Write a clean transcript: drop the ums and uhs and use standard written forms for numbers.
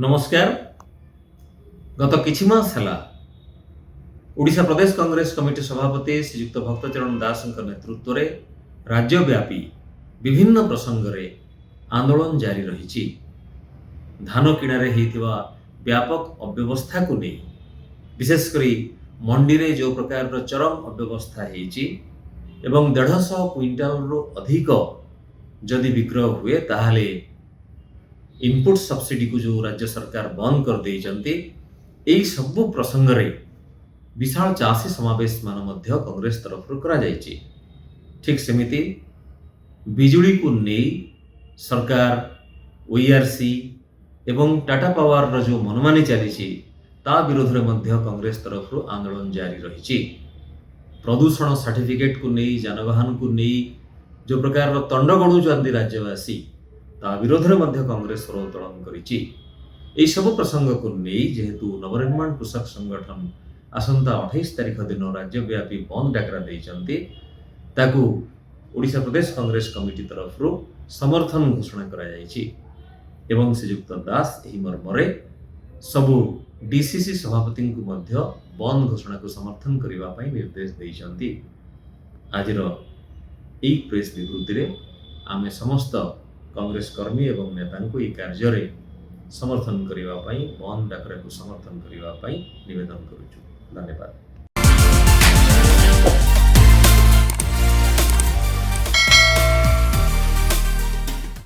नमस्कार। गत किछि मास ହେଲା ओडिशा प्रदेश कांग्रेस कमिटी सभापति श्रीयुक्त भक्तचरण दास नेतृत्व में राज्यव्यापी विभिन्न प्रसंग रे आंदोलन जारी रही। धान किणारे होइतिबा व्यापक अव्यवस्था को नहीं, विशेषकर मंडी रे जो प्रकार चरम अव्यवस्था होइछि एवं 150 क्विंटाल रु अधिक जदि विक्रय हुए ताहले इनपुट सब्सिडी को जो राज्य सरकार बंद कर देइचंती, एई सबु प्रसंग रे विशाल चाषी समावेश मान मध्य कांग्रेस तरफ करा जाइछि। ठीक सेमिति बिजुली को नहीं सरकार ओईआरसी एवं टाटा पावर रो जो मनमानी चली ता विरोध रे मध्य कांग्रेस तरफ आंदोलन जारी रही। प्रदूषण सर्टिफिकेट को नहीं, जानवाहन को नहीं जो प्रकार तंड गड़ुचंती राज्यवासी ता विरोध में मध्य कांग्रेस स्वर उत्तोलन करिछि। एई सब प्रसंग को नहीं जेहेतु नवनिर्माण कृषक संगठन आसंता 28 तारिख दिन राज्यव्यापी बंद डाकरा देइचंती, ताकू ओडिशा प्रदेश कांग्रेस कमिटी तरफ समर्थन घोषणा करा जाइछि एवं श्रीयुक्त दास एही मर्मरे सबु डीसीसी सभापति को मध्य बंद घोषणा को समर्थन करबा पई निर्देश देइचंती। आजिर एई प्रेस विवृत्ति रे आमे समस्त कांग्रेस कर्मी एवं नेता को यह कार्य रे समर्थन करने बंद डाकरा को समर्थन करने निवेदन करुछु। धन्यवाद।